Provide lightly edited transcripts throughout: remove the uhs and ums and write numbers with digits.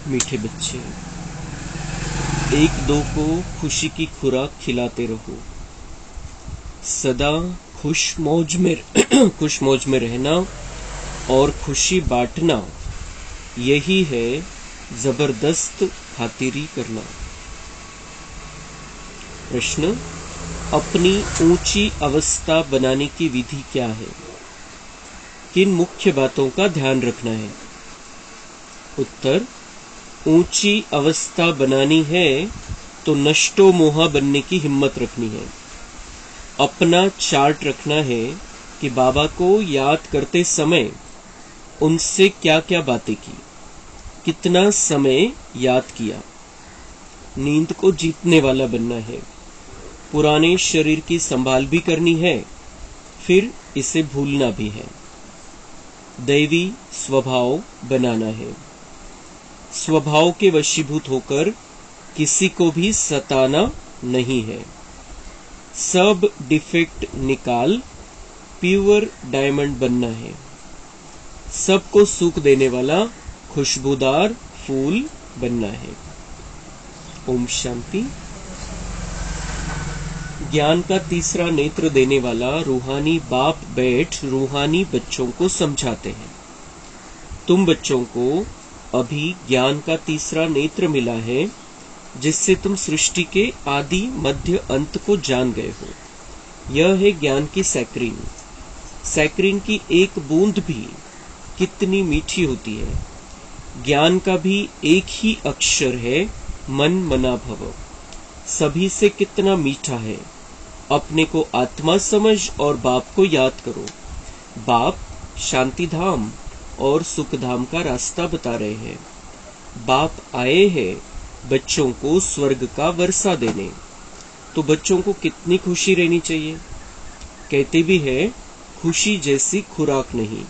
मीठे बच्चे, एक दो को खुशी की खुराक खिलाते रहो। सदा खुश मौज में रहना और खुशी बांटना, यही है जबरदस्त खातिरी करना। प्रश्न, अपनी ऊंची अवस्था बनाने की विधि क्या है? किन मुख्य बातों का ध्यान रखना है? उत्तर, ऊंची अवस्था बनानी है तो नष्टो मोहा बनने की हिम्मत रखनी है। अपना चार्ट रखना है कि बाबा को याद करते समय उनसे क्या क्या बातें की, कितना समय याद किया। नींद को जीतने वाला बनना है। पुराने शरीर की संभाल भी करनी है, फिर इसे भूलना भी है। दैवी स्वभाव बनाना है। स्वभाव के वशीभूत होकर किसी को भी सताना नहीं है। सब डिफेक्ट निकाल प्योर डायमंड बनना है। सबको सुख देने वाला खुशबूदार फूल बनना है। ओम शांति। ज्ञान का तीसरा नेत्र देने वाला रूहानी बाप बैठ रूहानी बच्चों को समझाते हैं। तुम बच्चों को अभी ज्ञान का तीसरा नेत्र मिला है, जिससे तुम सृष्टि के आदि मध्य अंत को जान गए हो। यह है ज्ञान की सैक्रीन। सैक्रीन की एक बूंद भी कितनी मीठी होती है। ज्ञान का भी एक ही अक्षर है, मन मना भव। सभी से कितना मीठा है। अपने को आत्मा समझ और बाप को याद करो। बाप शांति धाम और सुख धाम का रास्ता बता रहे हैं। बाप आए हैं बच्चों को स्वर्ग का वर्षा देने। तो बच्चों को कितनी खुशी रहनी चाहिए। कहते भी है, खुशी जैसी खुराक नहीं।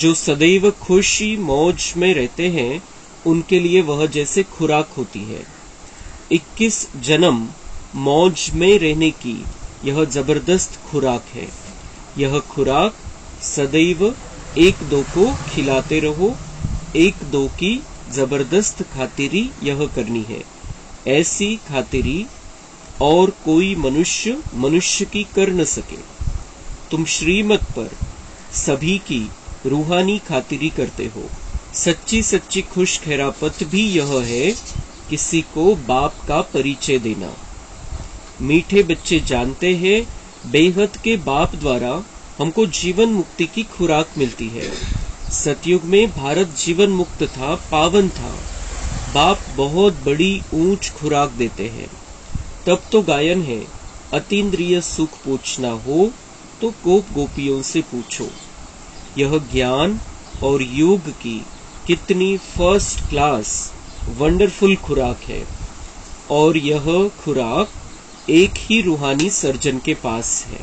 जो सदैव खुशी मौज में रहते हैं, उनके लिए वह जैसे खुराक होती है। 21 जन्म मौज में रहने की यह जबरदस्त खुराक है। यह खुराक सदैव एक दो को खिलाते रहो। एक दो की जबरदस्त खातिरी यह करनी है। ऐसी खातिरी और कोई मनुष्य की कर न सके। तुम श्रीमत पर सभी की रूहानी खातिरी करते हो। सच्ची सच्ची खुश खैरापत भी यह है, किसी को बाप का परिचय देना। मीठे बच्चे जानते हैं, बेहद के बाप द्वारा हमको जीवन मुक्ति की खुराक मिलती है। सतयुग में भारत जीवन मुक्त था, पावन था। बाप बहुत बड़ी ऊंच खुराक देते हैं। तब तो गायन है, अतीन्द्रिय सुख पूछना हो तो गोप गोपियों से पूछो। यह ज्ञान और योग की कितनी फर्स्ट क्लास वंडरफुल खुराक है। और यह खुराक एक ही रूहानी सर्जन के पास है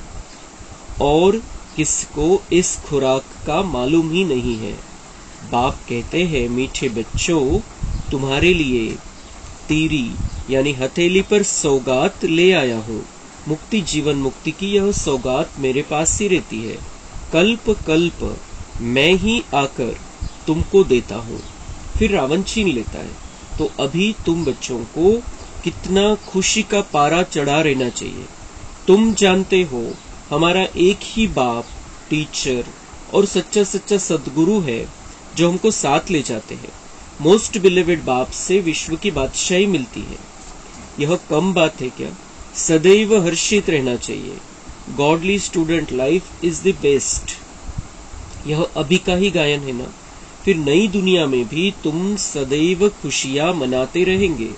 और किसको इस खुराक का मालूम ही नहीं है। बाप कहते हैं, मीठे बच्चों, तुम्हारे लिए तीरी यानी हथेली पर सौगात ले आया हूँ। मुक्ति जीवन मुक्ति की यह सौगात मेरे पास ही रहती है। कल्प कल्प मैं ही आकर तुमको देता हूँ। फिर रावण छीन लेता है। तो अभी तुम बच्चों को कितना खुशी का पारा चढ़ा रहना चाहिए। तुम जानते हो, हमारा एक ही बाप टीचर और सच्चा सच्चा सदगुरु है, जो हमको साथ ले जाते हैं। मोस्ट बिलीवेड बाप से विश्व की बादशाही मिलती है। यह कम बात है क्या? सदैव हर्षित रहना चाहिए। Godly student life is the best. यह अभी का ही गायन है ना। फिर नई दुनिया में भी तुम सदैव खुशियां मनाते रहेंगे।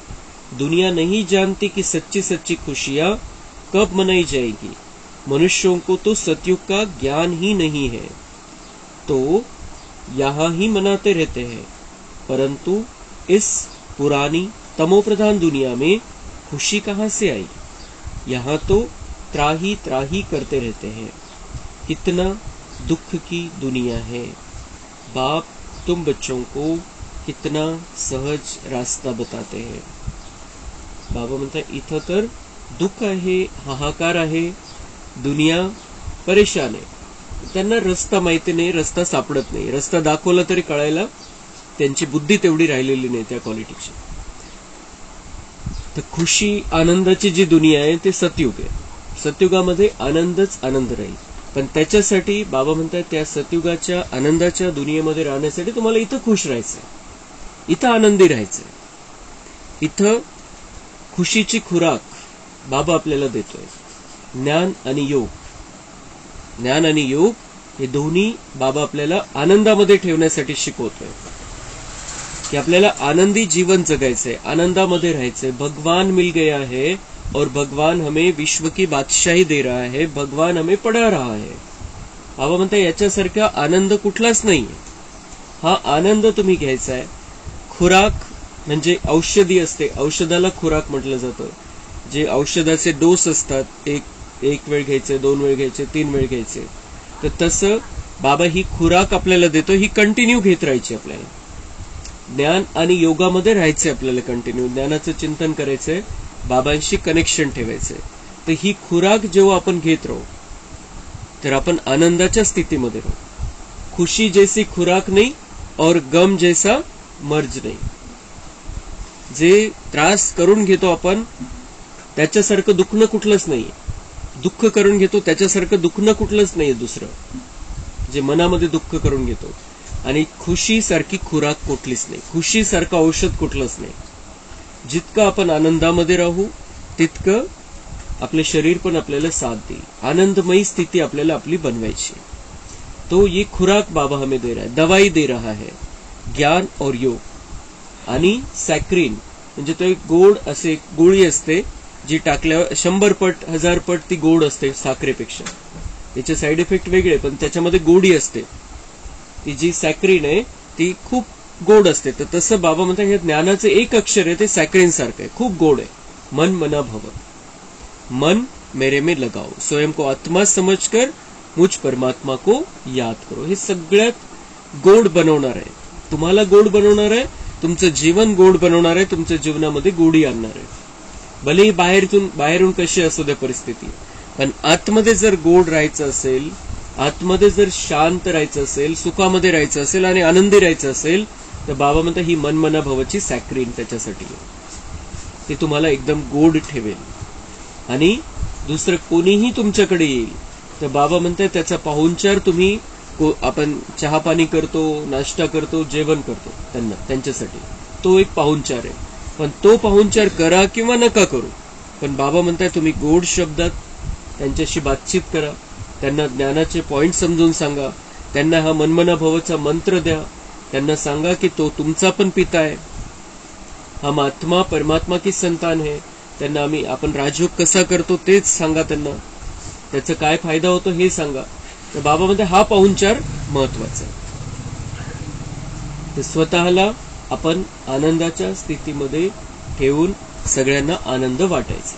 दुनिया नहीं जानती कि सच्ची सच्ची खुशियां कब मनाई जाएगी। मनुष्यों को तो सतयुग का ज्ञान ही नहीं है, तो यहाँ ही मनाते रहते हैं। परंतु इस पुरानी तमोप्रधान दुनिया में खुशी कहाँ से आई? यहाँ तो त्राही त्राही करते रहते हैं। कितना दुख की दुनिया है। बाप तुम बच्चों को कितना सहज रास्ता बताते हैं। बाबा म्हणतात, इथं तर दुःख आहे, हाहाकार आहे, दुनिया परेशान आहे. त्यांना रस्ता माहिती नाही, रस्ता सापडत नाही. रस्ता दाखवला तरी कळायला त्यांची बुद्धी तेवढी राहिलेली नाही त्या क्वालिटीची. तर खुशी आनंदाची जी दुनिया आहे ते सतयुग आहे. सतयुगामध्ये आनंदच आनंद राहील. पण त्याच्यासाठी बाबा म्हणतात त्या सतयुगाच्या आनंदाच्या दुनियेमध्ये राहण्यासाठी तुम्हाला इथं खुश राहायचंय, इथं आनंदी राहायचंय. इथं खुशीची खुराक बाबा आपल्याला देतोय. ज्ञान आणि योग, ज्ञान आणि योग हे दोन्ही बाबा आपल्याला आनंदामध्ये ठेवण्यासाठी शिकवतोय की आपल्याला आनंदी जीवन जगायचंय, आनंदामध्ये राहायचंय. भगवान मिल गया है और भगवान हमें विश्व की बादशाही दे रहा है, भगवान हमें पढ़ा रहा है. बाबा म्हणता याच्यासारखा आनंद कुठलाच नाहीये. हा आनंद तुम्ही घ्यायचा आहे. खुराक म्हणजे औषधी असते, औषधाला खुराक म्हटलं जातं. जे औषधाचे डोस असतात, एक वेळ घ्यायचे, 2 वेळ घ्यायचे, 3 वेळ घ्यायचे. तर तसं बाबा ही खुराक आपल्याला देतो, ही कंटिन्यू घेत राहायची आपल्याला. ज्ञान आणि योगामध्ये राहायचंय आपल्याला, कंटिन्यू ज्ञानाचं चिंतन करायचंय, बाबांशी कनेक्शन ठेवायचंय. तर ही खुराक जेव्हा आपण घेत राहू तर आपण आनंदाच्या स्थितीमध्ये राहू. खुशी जैसी खुराक नाही और गम जैसा मर्ज नाही. जे त्रास करून घेतो आपण त्याच्यासारखं दुखणं कुठलंच नाहीये. दुःख करून घेतो त्याच्यासारखं दुखणं कुठलंच नाहीये दुसरं, जे मनामध्ये दुःख करून घेतो. आणि खुशी सारखी खुराक कुठलीच नाही, खुशी सारखं औषध कुठलंच नाही. जितकं आपण आनंदामध्ये राहू तितकं आपले शरीर पण आपल्याला साथ देईल. आनंदमयी स्थिती आपल्याला आपली बनवायची. तो ये खुराक बाबा हमें दे रहा है, दवाई दे रहा है, ज्ञान और योग. आणि सॅक्रिन म्हणजे तो एक गोड असे गोळी असते जी टाकल्यावर 100 पट 1000 पट ती गोड असते साखरेपेक्षा. त्याचे साईड इफेक्ट वेगळे, पण त्याच्यामध्ये गोडी असते. ती जी सॅक्रिन आहे ती खूप गोड असते. तर तसं बाबा म्हणतात हे ज्ञानाचं एक अक्षर आहे ते सॅक्रिन सारखं आहे, खूप गोड आहे. मन मना भव, मन मेरे में लगाओ, स्वयं को आत्मा समझकर मुझ परमात्मा को याद करो. हे सगळ्यात गोड बनवणार आहे, तुम्हाला गोड बनवणार आहे, तुमचं जीवन गोड बनवणार आहे, तुमच्या जीवनामध्ये गोडी आणणार आहे. भलेही बाहेरून कशी असू दे परिस्थिती, पण आतमध्ये जर गोड राहायचं असेल, आतमध्ये जर शांत राहायचं असेल, सुखामध्ये राहायचं असेल आणि आनंदी राहायचं असेल तर बाबा म्हणतात ही मनमना भवाची सॅक्रिन त्याच्यासाठी ते तुम्हाला एकदम गोड ठेवेल. आणि दुसरं कोणीही तुमच्याकडे येईल तर बाबा म्हणतात त्याचा पाहुणचार तुम्ही, आपण चहा पाणी करतो, नाश्ता करतो, जेवण करतो त्यांच्यासाठी, तो एक पाहुणचार आहे. पण तो पाहुणचार करा किंवा नका करू, पण बाबा म्हणताय तुम्ही गोड शब्दात त्यांच्याशी बातचीत करा, त्यांना ज्ञानाचे पॉइंट समजून सांगा, त्यांना हा मनमना भवचा मंत्र द्या, त्यांना सांगा की तो तुमचा पण पिता आहे, हम आत्मा परमात्मा की संतान है. त्यांना आपण राजयोग कसा करतो तेच सांगा, त्यांना त्याचा काय फायदा होतो हे सांगा. तर बाबा म्हणते हा पाहुणचार महत्वाचा आहे. तर स्वतःला आपण आनंदाच्या स्थितीमध्ये ठेवून सगळ्यांना आनंद वाटायचा.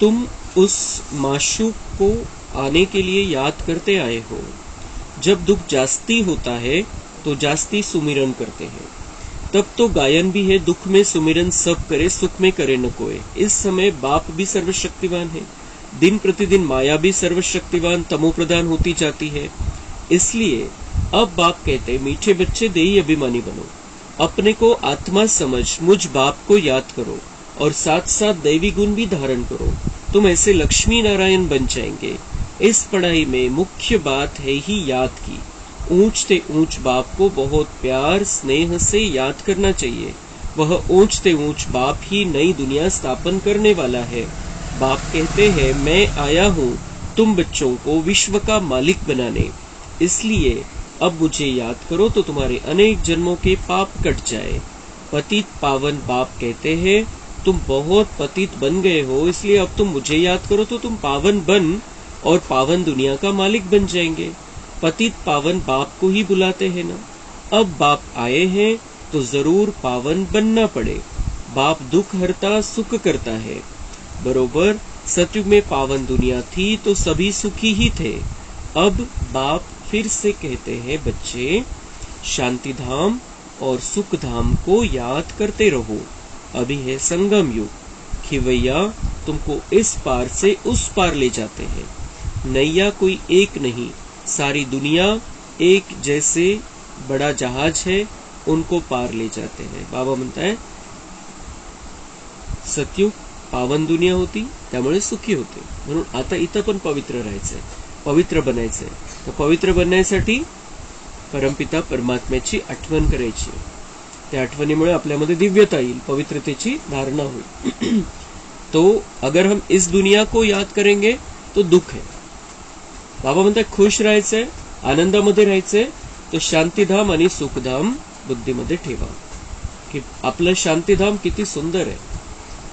तुम उस माशूक को आने के लिए याद करते आए हो. जब दुख जास्ती होता है तो जास्ती सुमिरन करते हैं. तब तो गायन भी है, दुख में सुमिरन सब करे, सुख में करे न कोई. इस समय बाप भी सर्वशक्तिवान है, दिन प्रतिदिन माया भी सर्वशक्तिवान तमोप्रधान होती जाती है. इसलिए अब बाप कहते मीठे बच्चे देही अभिमानी बनो, अपने को आत्मा समझ मुझ बाप को याद करो और साथ साथ दैवी गुण भी धारण करो. तुम ऐसे लक्ष्मी नारायण बन जाएंगे. इस पढ़ाई में मुख्य बात है ही याद की. ऊंच ते ऊंच बाप को बहुत प्यार स्नेह से याद करना चाहिए. वह ऊंच ते ऊंच बाप ही नई दुनिया स्थापन करने वाला है. बाप कहते हैं मैं आया हूँ तुम बच्चों को विश्व का मालिक बनाने, इसलिए अब मुझे याद करो तो तुम्हारे अनेक जन्मों के पाप कट जाए. पतित पावन बाप कहते हैं तुम बहुत पतित बन गए हो, इसलिए अब तुम मुझे याद करो तो तुम पावन बन और पावन दुनिया का मालिक बन जाएंगे. पतित पावन बाप को ही बुलाते हैं ना. अब बाप आए हैं तो जरूर पावन बनना पड़े. बाप दुख हरता सुख करता है. बरोबर सतयुग में पावन दुनिया थी तो सभी सुखी ही थे. अब बाप फिर से कहते हैं बच्चे शांति धाम और सुख धाम को याद करते रहो. अभी है संगम युग, खिवैया तुमको इस पार से उस पार ले जाते हैं. नैया कोई एक नहीं, सारी दुनिया एक जैसे बड़ा जहाज है, उनको पार ले जाते हैं. बाबा म्हणत आहे सतयुग पावन दुनिया होती, त्यामुळे सुखी होते. म्हणून आता इथं पण पवित्र राहायचंय, पवित्र बनायचंय. तर पवित्र बनण्यासाठी परमपिता परमात्म्याची आठवण करायची. त्या आठवणीमुळे आपल्यामध्ये दिव्यता येईल, पवित्रतेची धारणा होईल. तो अगर हम इस दुनिया को याद करेंगे तो दुख है. बाबा म्हणतात खुश राहायचंय, आनंदामध्ये राहायचंय, तो शांतीधाम आणि सुखधाम बुद्धीमध्ये ठेवा. की आपलं शांतीधाम किती सुंदर आहे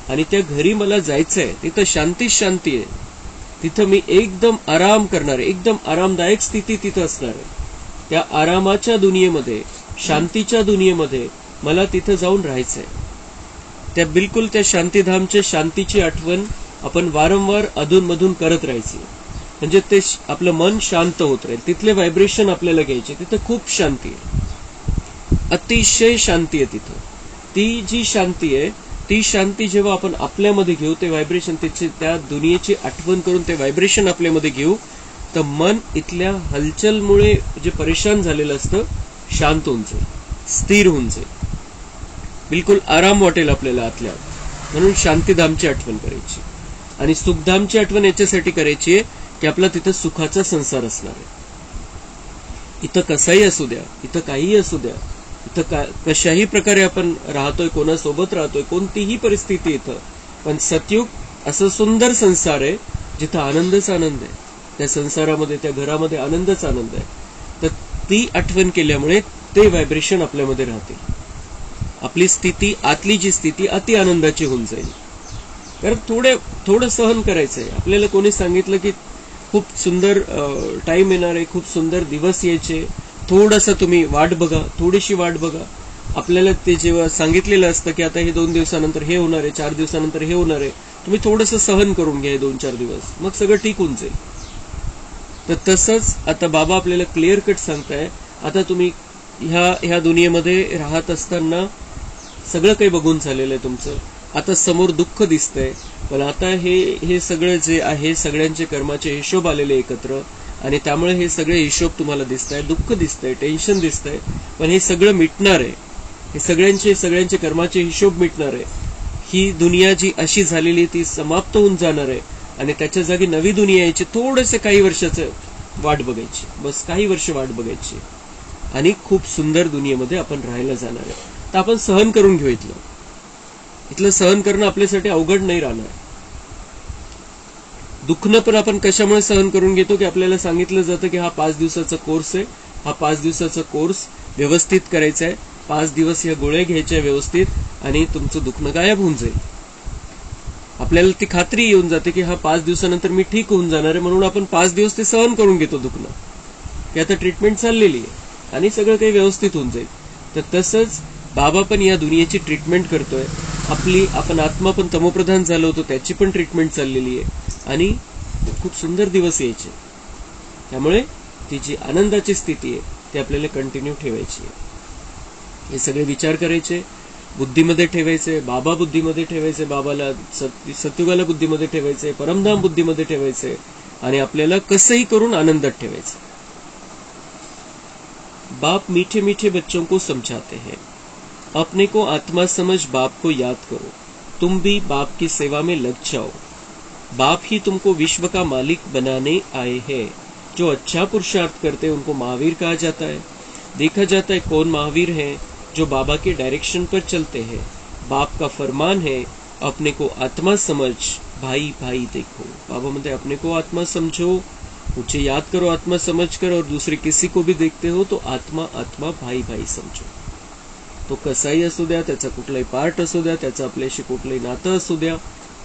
आणि त्या घरी मला जायचंय, तिथं शांतीच शांती आहे. तिथं मी एकदम आराम करणार आहे, एकदम आरामदायक स्थिती तिथं असणार आहे. त्या आरामाच्या दुनियेमध्ये, शांतीच्या दुनियेमध्ये मला तिथं जाऊन राहायचंय. त्या बिलकुल त्या शांतीधामच्या शांतीची आठवण आपण वारंवार अधूनमधून करत राहायची. म्हणजे ते आपलं मन शांत होत राहील. तिथले व्हायब्रेशन आपल्याला घ्यायचे. तिथं खूप शांती आहे, अतिशय शांती आहे तिथं. ती जी शांती आहे, ती शांती जेव्हा आपण आपल्यामध्ये घेऊ, ते व्हायब्रेशन, त्याची त्या दुनियेची आठवण करून ते व्हायब्रेशन आपल्यामध्ये घेऊ, तर मन इथल्या हलचलमुळे जे परेशान झालेलं असतं शांत होऊन जाईल, स्थिर होऊन जाईल, बिलकुल आराम वाटेल आपल्याला आतल्या. म्हणून शांतीधामची आठवण करायची. आणि सुखधामची आठवण याच्यासाठी करायची आहे की आपला तिथं सुखाचा संसार असणार आहे. इथं कसाही असू द्या, इथं काहीही असू द्या, इथं कशाही प्रकारे आपण राहतोय, कोणासोबत राहतोय, कोणतीही परिस्थिती इथं, पण सतयुग असं सुंदर संसार आहे जिथं आनंदच आनंद आहे. त्या संसारामध्ये, त्या घरामध्ये आनंदच आनंद आहे. तर ती आठवण केल्यामुळे ते व्हायब्रेशन आपल्यामध्ये राहतील. आपली स्थिती, आतली जी स्थिती अति आनंदाची होऊन जाईल. कारण थोडं सहन करायचंय. आपल्याला कोणी सांगितलं की खूप सुंदर टाइम येणार आहे, खूप सुंदर दिवस यायचे, थोडंसं तुम्ही वाट बघा, थोडीशी वाट बघा. आपल्याला ते जेव्हा सांगितलेलं असतं की आता हे 2 दिवसानंतर हे होणार आहे, 4 दिवसानंतर हे होणार आहे, तुम्ही थोडंसं सहन करून घ्या 2-4 दिवस, मग सगळं ठीक होऊन जाईल. तर तसंच आता बाबा आपल्याला क्लिअर कट सांगताय, आता तुम्ही ह्या दुनियेमध्ये राहत असताना सगळं काही बघून झालेलं आहे तुमचं. आता समोर दुःख दिसतंय, पण आता हे सगळं जे आहे, सगळ्यांचे कर्माचे हिशोब आलेले एकत्र, आणि त्यामुळे हे सगळे हिशोब तुम्हाला दिसताय, दुःख दिसतंय, टेन्शन दिसतंय, पण हे सगळं मिटणार आहे. हे सगळ्यांचे कर्माचे हिशोब मिटणार आहे. ही दुनिया जी अशी झालेली ती समाप्त होऊन जाणार आहे आणि त्याच्या जागी नवी दुनिया यायची. थोडेसे काही वर्षाचं वाट बघायची, बस काही वर्ष वाट बघायची, आणि खूप सुंदर दुनियेमध्ये आपण राहायला जाणार आहे. तर आपण सहन करून घेऊ. इथलं सहन करणं आपल्यासाठी अवघड नाही राहणार. दुखणं पण आपण कशामुळे सहन करून घेतो की आपल्याला सांगितलं जातं की हा 5 दिवसाचा कोर्स आहे, हा 5 दिवसाचा कोर्स व्यवस्थित करायचा आहे, 5 दिवस ह्या गोळ्या घ्यायच्या व्यवस्थित, आणि तुमचं दुखणं गायब होऊन जाईल. आपल्याला ती खात्री येऊन जाते की हा 5 दिवसानंतर मी ठीक होऊन जाणार आहे, म्हणून आपण 5 दिवस ते सहन करून घेतो दुखणं, की आता ट्रीटमेंट चाललेली आहे आणि सगळं काही व्यवस्थित होऊन जाईल. तर तसंच बाबा पण या दुनियेची ट्रीटमेंट करतोय. आपण आत्मा पण तमोप्रधान झालो होतो, त्याची पण ट्रीटमेंट चाललेली आहे, आणि खूप सुंदर दिवस यायचे. त्यामुळे ती जी आनंदाची स्थिती आहे ती आपल्याला कंटिन्यू ठेवायची आहे. हे सगळे विचार करायचे, बुद्धीमध्ये ठेवायचे, बाबा बुद्धीमध्ये ठेवायचे, बाबाला सत्युगाला बुद्धीमध्ये ठेवायचे, परमधाम बुद्धीमध्ये ठेवायचे, आणि आपल्याला कसंही करून आनंदात ठेवायचं. बाप मीठे मीठे बच्चों को समझाते हैं, अपने को आत्मा समझ बाप को याद करो, तुम भी बाप की सेवा में लग जाओ. बाप ही तुमको विश्व का मालिक बनाने आए हैं. जो अच्छा पुरुषार्थ करते हैं उनको महावीर कहा जाता है. देखा जाता है कौन महावीर है, जो बाबा के डायरेक्शन पर चलते हैं. बाप का फरमान है, अपने को आत्मा समझ भाई भाई देखो. बाबा म्हणते अपने को आत्मा समझो, मुझे याद करो आत्मा समझ कर, और दूसरे किसी को भी देखते हो तो आत्मा आत्मा भाई भाई समझो. तो कसाही असू द्या, त्याचा कुठलाही पार्ट असू द्या, त्याचं आपल्याशी कुठलंही नातं असू द्या,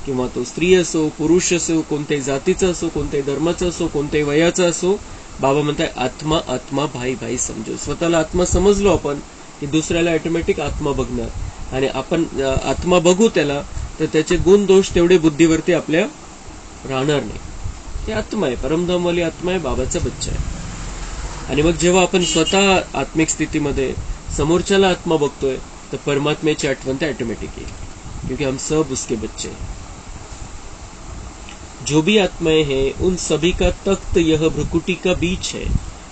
किंवा तो स्त्री असो, पुरुष असो, कोणत्याही जातीचा असो, कोणत्याही धर्माचा असो, कोणत्याही वयाचा असो, बाबा म्हणताय आत्मा आत्मा भाई भाई समजो. स्वतःला आत्मा समजलो आपण की दुसऱ्याला ऑटोमॅटिक आत्मा बघणार, आणि आपण आत्मा बघू त्याला, तर त्याचे गुण दोष तेवढे बुद्धीवरती आपल्या राहणार नाही. ते आत्मा आहे, परमधामवाली आत्मा आहे, बाबाचा बच्चा आहे. आणि मग जेव्हा आपण स्वतः आत्मिक स्थितीमध्ये समोरच्याला आत्मा बघतोय, तर परमात्म्याची आठवण ते ऑटोमॅटिक येईल, क्योंकि हम सब उसके बच्चे हैं. जो भी आत्माएं हैं उन सभी का तख्त यह भ्रुकुटी का बीच है।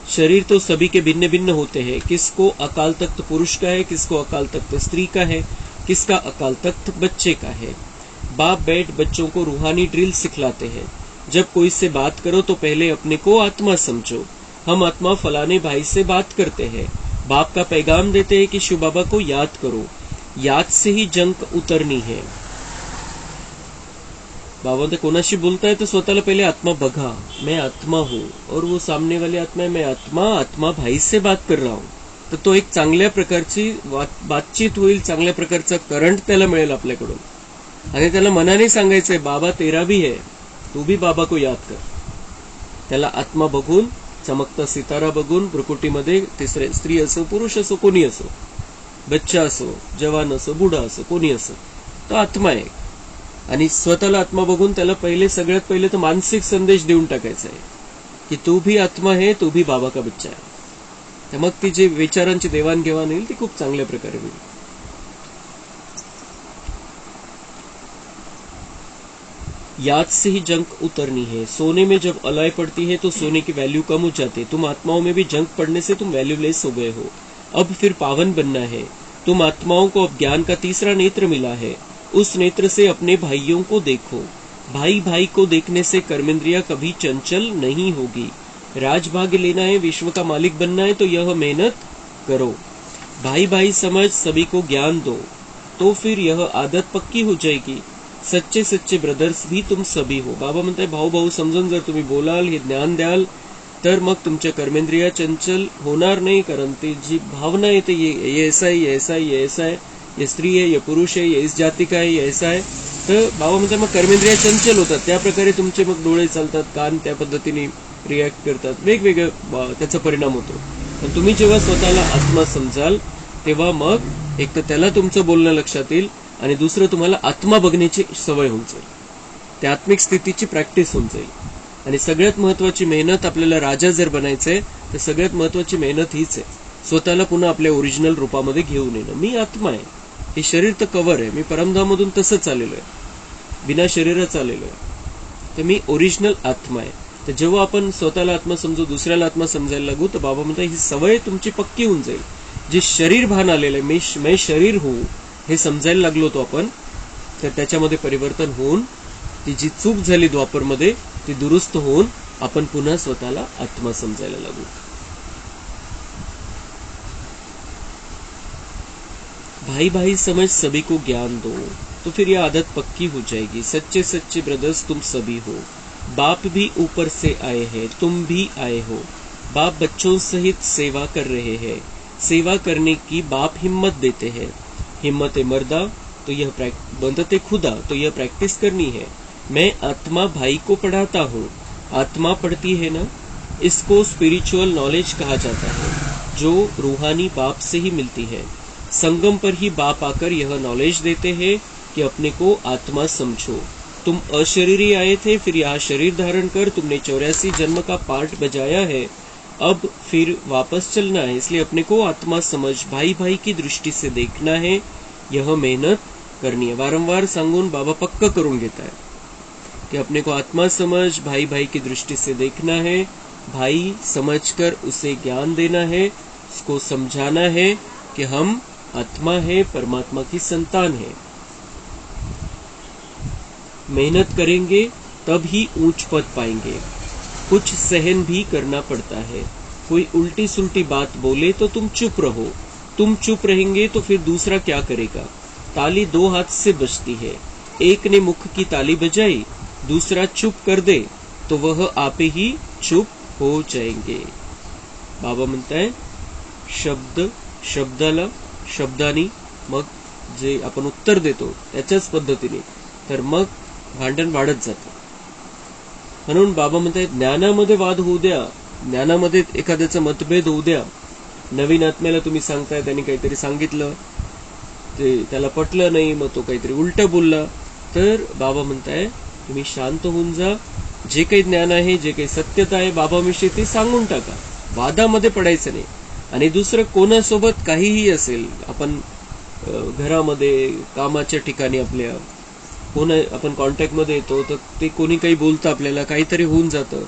शरीर तो सभी के भिन्न भिन्न होते हैं, किसको अकाल तख्त पुरुष का है, किसको अकाल तख्त स्त्री का है, किसका अकाल तख्त बच्चे का है। बाप बैठ बच्चों को रूहानी ड्रिल सिखलाते हैं। जब कोई से बात करो तो पहले अपने को आत्मा समझो। हम आत्मा फलाने भाई से बात करते हैं। बाप का पैगाम देते हैं कि शिव बाबा को याद करो, याद से ही जंग उतरनी है। बाबा ते कोणाशी बोलताय तर स्वतःला पहिले आत्मा बघा, मैं आत्मा हूं, और वो सामने वाली आत्मा है, मैं आत्मा भाई से बात कर रहा हूं। तर तो एक चांगल्या प्रकारची बातचीत होईल, चांगल्या प्रकारचा करंट त्याला मिळेल आपल्याकडून। आणि त्याला मनाने सांगायचंय बाबा तेरा भी है, तू भी बाबा को याद कर। त्याला आत्मा बघून, चमकता सितारा बघून, भ्रुकुटीमध्ये तिसरे स्त्री असो पुरुष असो कोणी असो, बच्चा असो जवान असो बुडा असो कोणी असो, तो आत्मा आहे। आणि स्वतःला आत्मा बघून त्याला सगळ्यात पहिले तर मानसिक संदेश देऊन टाकायचा आहे की तू भी आत्मा है, तू भी बाबा का बच्चा है। तर मग ती जी विचारांची देवाणघेवाण होईल ती खूप चांगल्या प्रकारे होईल। याद से ही जंग उतरनी है। सोने में जब अलाय पड़ती है तो सोने की वैल्यू कम हो जाती है। तुम आत्माओं में भी जंग पड़ने से तुम वैल्यूलेस हो गए हो। अब फिर पावन बनना है। तुम आत्माओं को अब ज्ञान का तीसरा नेत्र मिला है, उस नेत्र से अपने भाइयों को देखो। भाई भाई को देखने से कर्मेंद्रिया कभी चंचल नहीं होगी। राजभाग्य लेना है, विश्व का मालिक बनना है तो यह मेहनत करो। भाई भाई समझ सभी को ज्ञान दो, तो फिर यह आदत पक्की हो जाएगी। सच्चे सच्चे ब्रदर्स भी तुम सभी हो। बाबा म्हणताय भाऊ भाऊ समजून जर तुम्ही बोलाल, हे ज्ञान द्याल, तर मग तुमच्या कर्मेंद्रिया चंचल होणार नाही। कारण ती जी भावना येते ये ऐसा है, ये ऐसा है, ये ऐसा है, ये स्त्री है, ये पुरुष है, ये इस जाती का है, ये ऐसा है, तर बाबा म्हणतात मग कर्मेंद्रिया चंचल होतात। त्या प्रकारे तुमचे मग डोळे चालतात, कान त्या पद्धतीने रिॲक्ट करतात, वेगवेगळे त्याचा परिणाम होतो। पण तुम्ही जेव्हा स्वतःला आत्मा समजाल तेव्हा मग एक तर त्याला तुमचं बोलणं लक्षात येईल आणि दुसरं तुम्हाला आत्मा बघण्याची सवय होऊन जाईल, त्या आत्मिक स्थितीची प्रॅक्टिस होऊन जाईल। आणि सगळ्यात महत्वाची मेहनत, आपल्याला राजा जर बनायचंय तर सगळ्यात महत्वाची मेहनत हीच आहे, स्वतःला पुन्हा आपल्या ओरिजिनल रूपामध्ये घेऊन येणं। मी आत्मा आहे, हे शरीर तर कवर आहे, मी परमधाममधून तसंच आलेलो आहे, बिना शरीराचं आलेलो आहे, तर मी ओरिजिनल आत्मा आहे। तर जेव्हा आपण स्वतःला आत्मा समजू, दुसऱ्याला आत्मा समजायला लागू, तर बाबा म्हणतात ही सवय तुमची पक्की होऊन जाईल। जे शरीर भान आलेलं आहे, मैं शरीर हूं, हे समजायला लागलो तो आपण, तर त्याच्यामध्ये परिवर्तन होऊन ती जी चूक झाली द्वापरमध्ये ती दुरुस्त होऊन आपण पुन्हा स्वतःला आत्मा समजायला लागू। भाई भाई समझ सभी को ज्ञान दो, तो फिर यह आदत पक्की हो जाएगी। सच्चे सच्चे ब्रदर्स तुम सभी हो। बाप भी ऊपर से आए हैं, तुम भी आए हो। बाप बच्चों सहित सेवा कर रहे हैं। सेवा करने की बाप हिम्मत देते हैं। हिम्मत मर्दा तो यह बंदते खुदा, तो यह प्रैक्टिस करनी है। मैं आत्मा भाई को पढ़ाता हूँ। आत्मा पढ़ती है ना, इसको स्पिरिचुअल नॉलेज कहा जाता है, जो रूहानी बाप से ही मिलती है। संगम पर ही बाप आकर यह नॉलेज देते हैं कि अपने को आत्मा समझो। तुम अशरीरी आए थे, फिर यहाँ शरीर धारण कर तुमने 84 जन्म का पार्ट बजाया है, अब फिर वापस चलना है। इसलिए अपने को आत्मा समझ भाई भाई की दृष्टि से देखना है, यह मेहनत करनी है। वारंवार सांगून बाबा पक्का करून घेता है कि अपने को आत्मा समझ भाई भाई की दृष्टि से देखना है, भाई समझकर उसे ज्ञान देना है, उसको समझाना है कि हम आत्मा है, परमात्मा की संतान है। मेहनत करेंगे तब ही ऊंच पद पाएंगे। कुछ सहन भी करना पड़ता है। कोई उल्टी सुल्टी बात बोले तो तुम चुप रहो। तुम चुप रहेंगे तो फिर दूसरा क्या करेगा। ताली दो हाथ से बजती है, एक ने मुख की ताली बजाई, दूसरा चुप कर दे तो वह आप ही चुप हो जाएंगे। बाबा म्हणताय शब्द शब्दाला शब्दानी मग जे आपण उत्तर देतो त्याच्याच पद्धतीने, तर मग भांडण वाढत जातं। म्हणून बाबा म्हणतायत ज्ञानामध्ये वाद होऊ द्या, ज्ञानामध्ये एखाद्याचा मतभेद होऊ द्या। नवीन आत्म्याला तुम्ही सांगताय, त्यांनी काहीतरी सांगितलं, ते त्याला पटलं नाही, मग तो काहीतरी उलटं बोलला, तर बाबा म्हणताय तुम्ही शांत होऊन जा। जे काही ज्ञान आहे, जे काही सत्यता आहे बाबाविषयी ते सांगून टाका, वादामध्ये पडायचं नाही। आणि दुसरं कोणासोबत काहीही असेल, आपण घरामध्ये, कामाच्या ठिकाणी, आपल्या कोण आपण कॉन्टॅक्टमध्ये येतो तर ते कोणी काही बोलतं आपल्याला, काहीतरी होऊन जातं.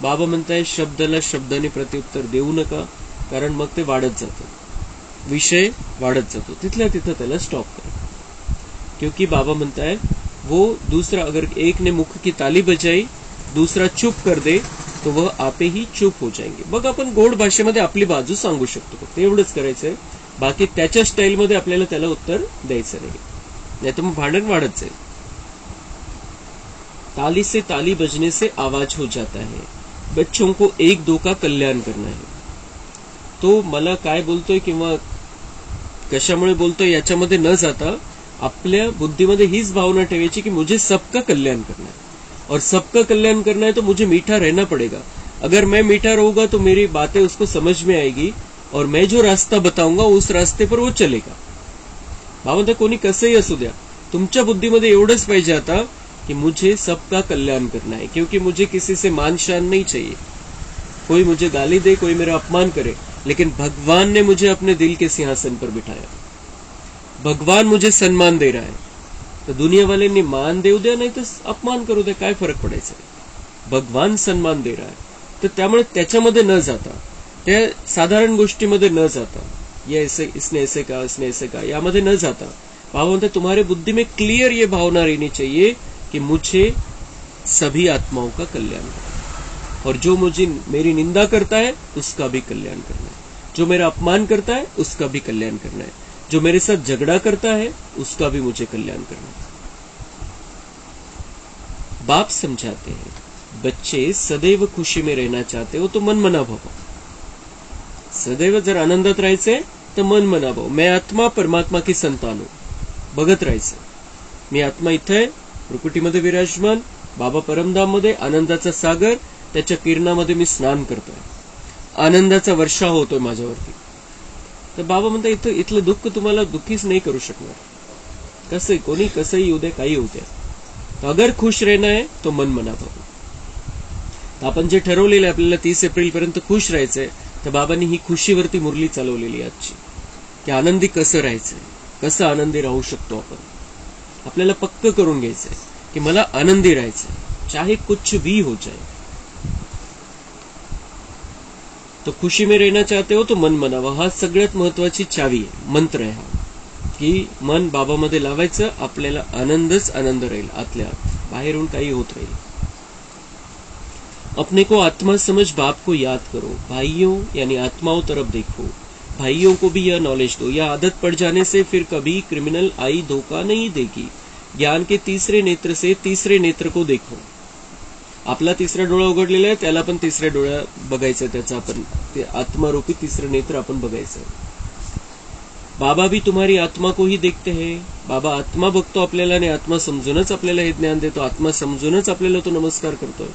बाबा म्हणताय शब्दाला शब्दाने प्रत्युत्तर देऊ नका, कारण मग ते वाढत जातं, विषय वाढत जातो. तिथल्या तिथं त्याला स्टॉप करा. क्योंकि बाबा म्हणताय वो दूसरा, अगर एक ने मुख की ताली बजाई, दूसरा चुप कर दे, तो वह आपे ही चुप हो जाएंगे. बघ आपण गोड भाषेमध्ये आपली बाजू सांगू शकतो, फक्त एवढंच करायचंय. बाकी त्याच्या स्टाईलमध्ये आपल्याला त्याला उत्तर द्यायचं नाही तर मग भांडण वाढत जाईल. ताली से ताली बजने से आवाज हो जाता है, बच्चों को एक दो का कल्याण करना है. तो मला काय बोलतोय किंवा कशामुळे बोलतोय याच्यामध्ये न जाता आपल्या बुद्धीमध्ये हीच भावना ठेवायची की मुझे सबका कल्याण करना है, और सबका कल्याण करना है तो मुझे मीठा रहना पड़ेगा. अगर मैं मीठा रहूंगा तो मेरी बातें उसको समझ में आएगी, और मैं जो रास्ता बताऊंगा उस रास्ते पर वो चलेगा. भावना कोणी कसंही असू द्या, तुमच्या बुद्धीमध्ये एवढंच पाहिजे आता कि मुझे सबका कल्याण करना है, क्योंकि मुझे किसी से मान शान नहीं चाहिए. कोई मुझे गाली दे, कोई मेरा अपमान करे, लेकिन भगवान ने मुझे अपने दिल के सिंहासन पर बिठाया. भगवान मुझे सम्मान दे रहा है, तर दुनिया वाल्यांनी मान देऊ द्या नाही तर अपमान करू द्या, काय फरक पडायचा. भगवान सन्मान दे रहा है, तर त्यामुळे त्याच्यामध्ये न जाता, त्या साधारण गोष्टीमध्ये न जाता, ये ऐसे इसने ऐसे कहा, इसने ऐसे कहा, यामध्ये न जाता बाबा म्हणते तुम्हारे बुद्धि में क्लियर ये भावना रहनी चाहिए कि मुझे सभी आत्माओं का कल्याण करना है, और जो मुझे मेरी निंदा करता है उसका भी कल्याण करना है, जो मेरा अपमान करता है उसका भी कल्याण करना है, जो मेरे साथ झगड़ा करता है उसका भी मुझे कल्याण करना है. बाप समझाते हैं, बच्चे सदैव खुशी में रहना चाहते हो तो मन मना भाव. सदैव जर आनंदात राहायचंय तर मन मना भाव. मैं आत्मा परमात्मा की संतान हूं, बघत राहायचं. मी आत्मा इथं आहे, प्रकृतीमध्ये विराजमान, बाबा परमधाममध्ये, आनंदाचा सागर, त्याच्या किरणामध्ये मी स्नान करतोय, आनंदाचा वर्षाव होतोय माझ्यावरती. तर बाबा म्हणतात इथलं दुःख तुम्हाला दुःखीच नाही करू शकणार. कसंही कोणी कसंही येऊ द्या, काही येऊ द्या, तो अगर खुश रहना है तो मन मना भाव. तर आपण जे ठरवलेलं आहे आपल्याला 30 एप्रिल पर्यंत खुश राहायचंय, तर बाबांनी ही खुशीवरती मुरली चालवलेली आजची, की आनंदी कसं राहायचंय, कसं आनंदी राहू शकतो आपण. आपल्याला पक्क करून घ्यायचंय की मला आनंदी राहायचंय, चाहे कुछ भी हो जाए. तो खुशी में रहना चाहते हो तो मन मनावा, हा सगळ्यात महत्वाची चावी आहे, मंत्र आहे हा, की मन बाबामध्ये लावायचं, आपल्याला आनंदच आनंद राहील आतल्या आत, बाहेरून काही होत राहील. अपने को आत्मा समझ बाप को याद करो, भाइयों यानी आत्माओं तरफ देखो, भाइयों को भी यह नॉलेज दो. यह आदत पड़ जाने से फिर कभी क्रिमिनल आई धोखा नहीं देगी. ज्ञान के तीसरे नेत्र से तीसरे नेत्र को देखो. आपला तिसरा डोळा उघडलेला आहे, त्याला पण तिसऱ्या डोळ्या बघायचं, त्याचा आपण ते आत्मारूपी तिसरं नेत्र आपण बघायचं. बाबा भी तुम्हारी आत्मा को ही देखते हैं. बाबा आत्मा बघतो आपल्याला आणि आत्मा समजूनच आपल्याला हे ज्ञान देतो, आत्मा समजूनच आपल्याला तो नमस्कार करतोय.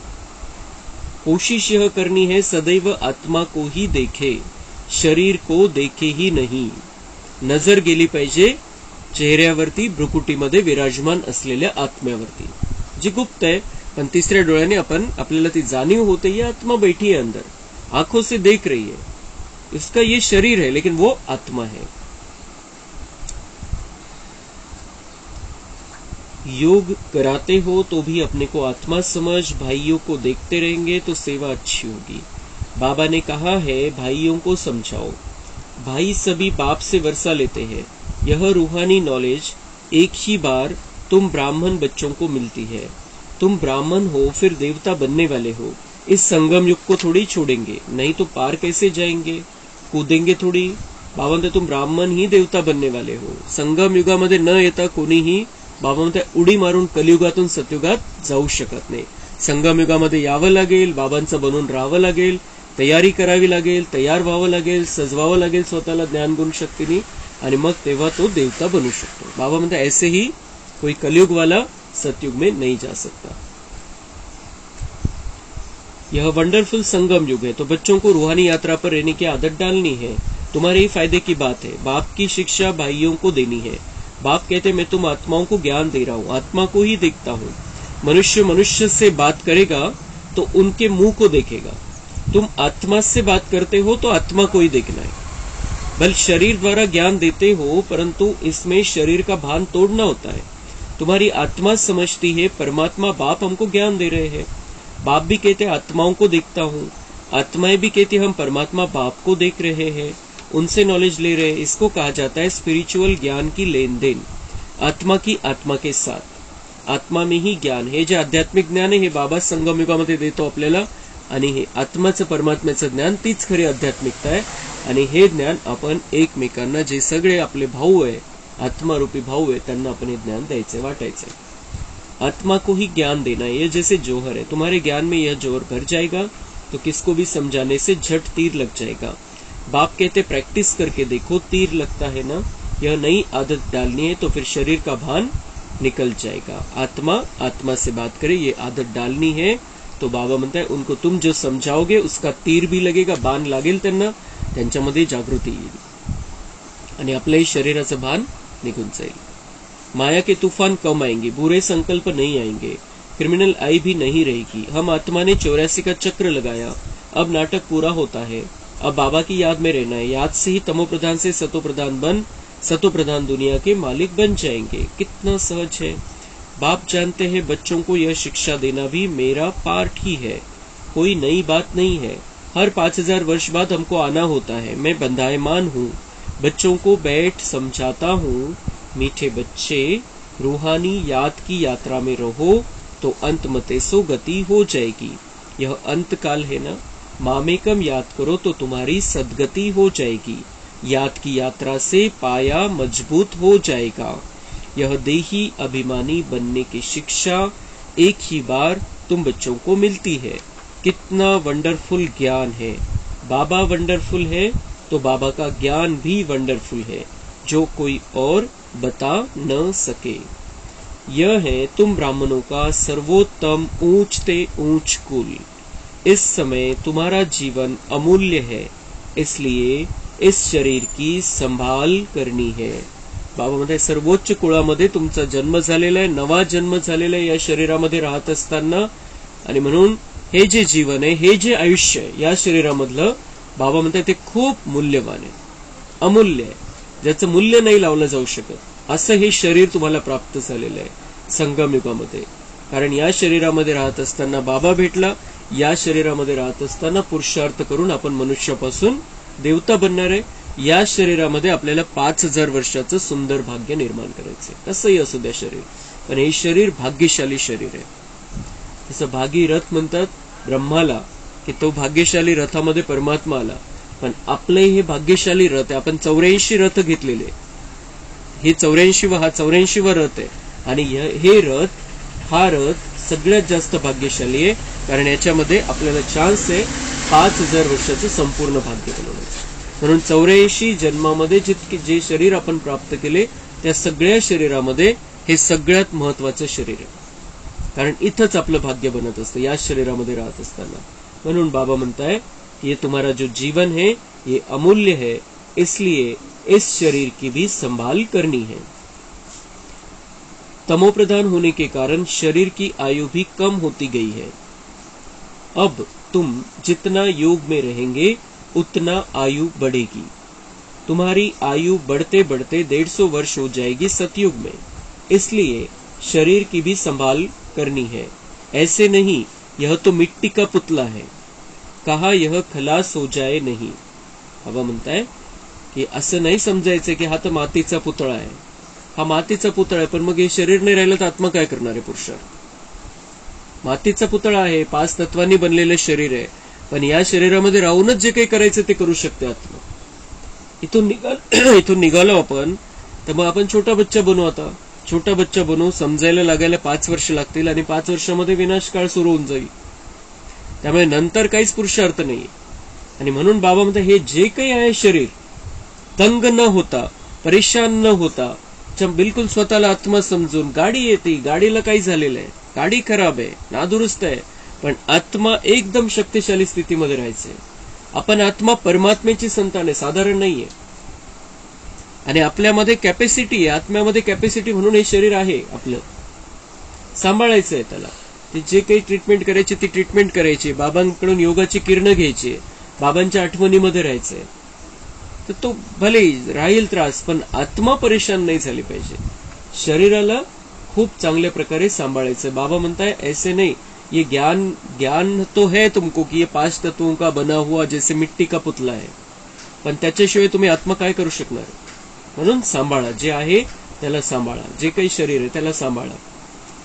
कोशिश यह करनी है सदैव आत्मा को ही देखे, शरीर को देखे ही नहीं. नजर गेली पाहिजे चेहऱ्यावरती, भ्रुकुटीमध्ये विराजमान असलेल्या आत्म्यावरती, जी गुप्त आहे, पण तिसऱ्या डोळ्याने आपल्याला ती जाणीव होते, ये आत्मा बैठी है अंदर, आंखों से देख रही है, इसका ये शरीर है लेकिन वो आत्मा है. योग कराते हो तो भी अपने को आत्मा समझ, भाइयों को देखते रहेंगे तो सेवा अच्छी होगी. बाबा ने कहा है भाइयों को समझाओ. भाई सभी बाप से वर्षा लेते हैं. यह रूहानी नॉलेज एक ही बार तुम ब्राह्मण बच्चों को मिलती है. तुम ब्राह्मण हो फिर देवता बनने वाले हो. इस संगम युग को थोड़ी छोड़ेंगे, नहीं तो पार कैसे जाएंगे, कूदेंगे थोड़ी. बाबा म्हणते तुम ब्राह्मण ही देवता बनने वाले हो. संगम युगामध्ये न येता कोणीही बाबा म्हणते उडी मारून कलियुगातून सतयुगात जाऊ शकत नाही. संगम युगामध्ये यावं लागेल, बाबांचं बनून राहावं लागेल, तयारी करावी लागेल, तयार व्हावं लागेल, सजवावं लागेल स्वतःला ज्ञान गुण शक्तीने, आणि मग तेव्हा तो देवता बनू शकतो. बाबा म्हणते ऐसे ही कोई कलयुग वाला सतयुग में नहीं जा सकता. यह वंडरफुल संगम युग है, तो बच्चों को रूहानी यात्रा पर रहने की आदत डालनी है. तुम्हारे ही फायदे की बात है. बाप की शिक्षा भाइयों को देनी है. बाप कहते मैं तुम आत्माओं को ज्ञान दे रहा हूं, आत्मा को ही देखता हूं. मनुष्य मनुष्य से बात करेगा तो उनके मुंह को देखेगा. तुम आत्मा से बात करते हो तो आत्मा को ही देखना है. बल शरीर द्वारा ज्ञान देते हो, परंतु इसमें शरीर का भान तोड़ना होता है. तुम्हारी आत्मा समझती है परमात्मा बाप हमको ज्ञान दे रहे हैं। बाप भी कहते आत्माओं को देखता हूँ, आत्माएं भी कहती हम परमात्मा बाप को देख रहे हैं, उनसे नॉलेज ले रहे हैं। इसको कहा जाता है स्पिरिचुअल ज्ञान की लेन देन, आत्मा की आत्मा के साथ। आत्मा में ही ज्ञान हे जे आध्यात्मिक ज्ञान आहे हे बाबा संगम युगामध्ये देतो आपल्याला, आणि हे आत्माचं परमात्म्याचं ज्ञान तीच खरी आध्यात्मिकता आहे। आणि हे ज्ञान आपण एकमेकांना, जे सगळे आपले भाऊ आहे, आत्मारूपी भाऊ आहे, त्यांना आपण हे ज्ञान द्यायचे, वाटायचे। आत्मा को ही ज्ञान देना, ये जैसे जौहर है, तुम्हारे ज्ञान में यह जौहर भर जाएगा तो किसको भी समझाने से झट तीर लग जाएगा। बाप कहते प्रैक्टिस करके देखो, तीर लगता है ना, यह नई आदत डालनी है तो फिर शरीर का भान निकल जाएगा। आत्मा आत्मा से बात करे, ये आदत डालनी है तो बाबा म्हणताय उनको तुम जो समझाओगे उसका तीर भी लगेगा, बाण लागेल त्यांना, त्यांच्यामध्ये जागृती येईल आणि आपल्याही शरीराचं भान निघून जाईल। माया के तूफान कम आएंगे, बुरे संकल्प नहीं आएंगे, क्रिमिनल आई भी नहीं रहेगी। हम आत्मा ने 84 का चक्र लगाया, अब नाटक पूरा होता है, अब बाबा की याद में रहना है। याद से ही तमो प्रधान से सतो प्रधान बन सतो प्रधान दुनिया के मालिक बन जाएंगे। कितना सहज है। बाप जानते हैं बच्चों को यह शिक्षा देना भी मेरा पार्ट ही है, कोई नई बात नहीं है। हर 5000 वर्ष बाद हमको आना होता है, मैं बंधायमान हूँ, बच्चों को बैठ समझाता हूँ। मीठे बच्चे रूहानी याद की यात्रा में रहो तो अंत मते सो गति हो जाएगी। यह अंत काल है ना, मामेकम याद करो तो तुम्हारी सदगति हो जाएगी। याद की यात्रा से पाया मजबूत हो जाएगा। यह देही अभिमानी बनने की शिक्षा एक ही बार तुम बच्चों को मिलती है। कितना वंडरफुल ज्ञान है। बाबा वंडरफुल है तो बाबा का ज्ञान भी वंडरफुल है, जो कोई और बता न सके। यह है तुम ब्राह्मणों का सर्वोत्तम ऊंच ते ऊंच कुल। इस समय तुम्हारा जीवन अमूल्य है, इसलिए इस शरीर की संभाल करनी है। बाबा म्हणतात सर्वोच्च कुळामध्ये तुमचा जन्म झालेला आहे, नवा जन्म झालेला आहे या शरीरामध्ये राहत असताना, आणि म्हणून हे जे जीवन आहे, हे जे आयुष्य आहे या शरीरामधलं, बाबा म्हणतात ते खूप मूल्यवान आहे, अमूल्य आहे, ज्याचं मूल्य नाही लावलं जाऊ शकत। असं हे शरीर तुम्हाला प्राप्त झालेलं आहे संगम युगामध्ये। कारण या शरीरामध्ये राहत असताना बाबा भेटला, या शरीरामध्ये राहत असताना पुरुषार्थ करून आपण मनुष्यापासून देवता बनणार आहे। या शरीरामध्ये आपल्याला 5000 वर्षाचं सुंदर भाग्य निर्माण करायचंय, कसंही असू द्या शरीर, पण हे शरीर भाग्यशाली शरीर आहे। जसं भागीरथ म्हणतात ब्रह्माला की तो भाग्यशाली रथामध्ये परमात्मा आला, पण आपले हे भाग्यशाली रथ आहे। आपण 84 रथ घेतलेले, हे 84 हा 84वा रथ आहे, आणि हे रथ, हा रथ सगळ्यात जास्त भाग्यशाली आहे, कारण याच्यामध्ये आपल्याला चान्स आहे 5000 वर्षाचं संपूर्ण भाग्य बनवण्याचं। म्हणून 84 जन्मामध्ये जितके जे शरीर आपण प्राप्त केले, त्या सगळ्या शरीरामध्ये हे सगळ्यात महत्वाचं शरीर आहे, कारण इथंच आपलं भाग्य बनत असतं या शरीरामध्ये राहत असताना। म्हणून बाबा म्हणताय ये तुम्हारा जो जीवन है ये अमूल्य है, इसलिए इस शरीर की भी संभाल करनी है। तमोप्रधान होने के कारण शरीर की आयु भी कम होती गई है। अब तुम जितना योग में रहेंगे उतना आयु बढ़ेगी। तुम्हारी आयु बढ़ते बढ़ते 150 वर्ष हो जाएगी सतयुग में, इसलिए शरीर की भी संभाल करनी है। ऐसे नहीं यह तो मिट्टी का पुतला है, कहा यह खलास हो जाए नहीं। बाबा म्हणताय की असं नाही समजायचं की हा तर मातीचा पुतळा आहे, हा मातीचा पुतळा आहे, पण मग हे शरीर नाही राहिलं तर आत्मा काय करणार आहे पुरुषार्थ? मातीचा पुतळा आहे, 5 तत्वांनी बनलेलं शरीर आहे, पण या शरीरामध्ये राहूनच जे काही करायचं ते करू शकते आत्मा। इथून निघालो आपण, तर मग आपण छोटा बच्चा बनू। आता छोटा बच्चा बनू, समजायला लागायला 5 वर्ष लागतील, आणि 5 वर्षामध्ये विनाश काळ सुरू होऊन जाईल, त्यामुळे नंतर काहीच पुरुषार्थ नाही। आणि म्हणून बाबा म्हणतात हे जे काही आहे शरीर, तंग न होता, परेशान न होता, बिलकुल स्वतःला आत्मा समजून, गाडी येते, गाडीला काही झालेलं आहे, गाडी खराब आहे, नादुरुस्त आहे, पण आत्मा एकदम शक्तिशाली स्थितीमध्ये राहायचंय। आपण आत्मा परमात्म्याची संतान आहे, साधारण नाहीये, आणि आपल्यामध्ये कॅपॅसिटी आहे, आत्म्यामध्ये कॅपॅसिटी म्हणून हे शरीर आहे आपलं, सांभाळायचं आहे त्याला। ते जे काही ट्रीटमेंट करायची ती ट्रीटमेंट करायची, बाबांकडून योगाची किरणं घ्यायची, बाबांच्या आठवणीमध्ये राहायचंय, तर तो भले राहील त्रास, पण आत्मा परेशान नाही झाली पाहिजे। शरीराला खूप चांगल्या प्रकारे सांभाळायचं. बाबा म्हणताय ऐसे नहीं, ये ज्ञान ज्ञान तो है तुमको कि ये 5 तत्वों का बना हुआ जैसे मिट्टी का पुतला है, पण त्याच्याशिवाय तुम्ही आत्मा काय करू शकणार. म्हणून सांभाळा, जे आहे त्याला सांभाळा, जे काही शरीर आहे त्याला सांभाळा.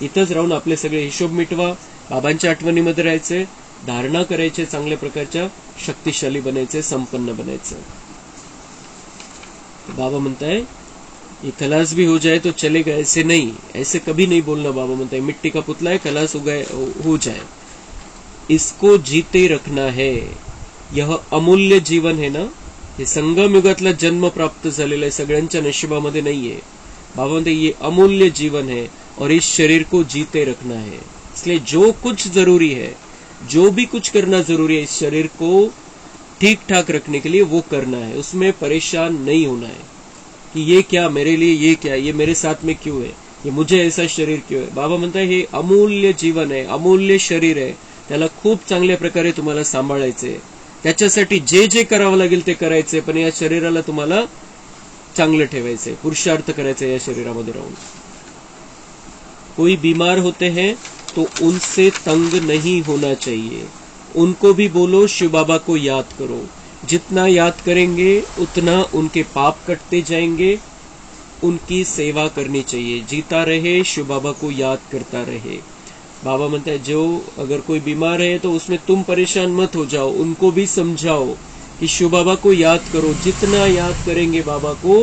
इथंच राहून आपले सगळे हिशोब मिटवा, बाबांच्या आठवणीमध्ये राहायचे, धारणा करायचे, चांगल्या प्रकारच्या शक्तिशाली बनायचे, संपन्न बनायचं. बाबा म्हणताय ये खलास भी हो जाए तो चलेगा, ऐसे नहीं, ऐसे कभी नहीं बोलना. बाबा म्हणताय मिट्टी का पुतला है, खलास हो जाए, इसको जीते रखना है. यह अमूल्य जीवन है ना, हे संगम युगातला जन्म प्राप्त झालेला आहे, सगळ्यांच्या नशिबामध्ये नाहीये. बाबा म्हणते ये अमूल्य जीवन है और इस शरीर को जीते रखना है. इसलिए जो कुछ जरूरी है, जो भी कुछ करना जरूरी है इस शरीर को ठीक ठाक रखने के लिए वो करना है. उसमें परेशान नहीं होना है कि ये क्या मेरे लिए, ये क्या, ये मेरे साथ में क्यों है, ये मुझे ऐसा शरीर क्यों है. बाबा म्हणताय हे अमूल्य जीवन आहे, अमूल्य शरीर आहे, त्याला खूप चांगल्या प्रकारे तुम्हाला सांभाळायचे. त्याच्यासाठी जे जे करावं लागेल ते करायचे, पण या शरीराला तुम्हाला चांगलं ठेवायचंय, पुरुषार्थ करायचा या शरीरामध्ये राहून. कोई बीमार होते हैं तो उनसे तंग नहीं होना चाहिए. उनको भी बोलो शिव बाबा को याद करो. जितना याद करेंगे उतना उनके पाप कटते जाएंगे. उनकी सेवा करनी चाहिए. जीता रहे, शिव बाबा को याद करता रहे. बाबा म्हणता है जो अगर कोई बीमार है तो उसमें तुम परेशान मत हो जाओ, उनको भी समझाओ कि शिव बाबा को याद करो. जितना याद करेंगे बाबा को